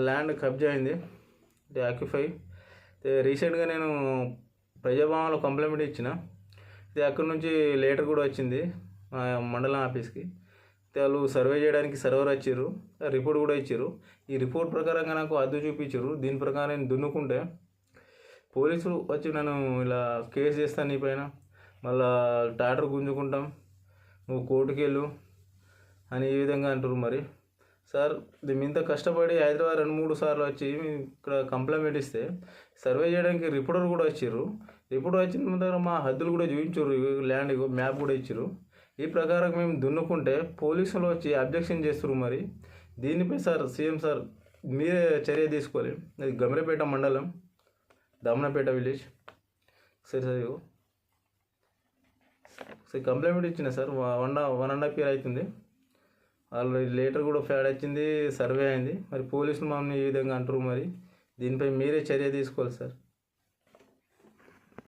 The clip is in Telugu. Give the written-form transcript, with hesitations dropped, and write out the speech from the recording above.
ల్యాండ్ కబ్జా అయింది, ఆక్యుపై. రీసెంట్గా నేను ప్రజాభవన్లో కంప్లైంట్ ఇచ్చిన. అక్కడి నుంచి లేటర్ కూడా వచ్చింది మండలం ఆఫీస్కి. వాళ్ళు సర్వే చేయడానికి సర్వర్ వచ్చారు, రిపోర్ట్ కూడా ఇచ్చారు. ఈ రిపోర్ట్ ప్రకారంగా నాకు అద్దు చూపించారు. దీని ప్రకారం నేను దున్నుకుంటే పోలీసులు వచ్చి నన్ను ఇలా కేసు చేస్తాను నీ పైన, మళ్ళా టాటర్ గుంజుకుంటాం, నువ్వు కోర్టుకి వెళ్ళు అని ఈ విధంగా అంటారు. మరి సార్, ఇంత కష్టపడి హైదరాబాద్ 2-3 సార్లు వచ్చి ఇక్కడ కంప్లైంట్ ఇస్తే సర్వే చేయడానికి రిపోర్టర్ కూడా వచ్చారు. రిపోర్ట్ వచ్చిన తర్వాత మా హద్దులు కూడా చూపించారు, ల్యాండ్ మ్యాప్ కూడా ఇచ్చారు. ఈ ప్రకారం మేము దున్నుకుంటే పోలీసులు వచ్చి అబ్జెక్షన్ చేస్తారు. మరి దీనిపై సార్ సీఎం సార్ మీరే చర్య తీసుకోవాలి. అది గమరపేట మండలం, దామనపేట విలేజ్. సరే సార్, సరే కంప్లైంట్ ఇచ్చిన సార్, 1.5 year అవుతుంది. ఆల్రెడీ లేటర్ కూడా ఫ్యాడ్ వచ్చింది, సర్వే అయింది. మరి పోలీసులు మమ్మల్ని ఈ విధంగా అంటారు. మరి దీనిపై మీరే చర్య తీసుకోవాలి సార్.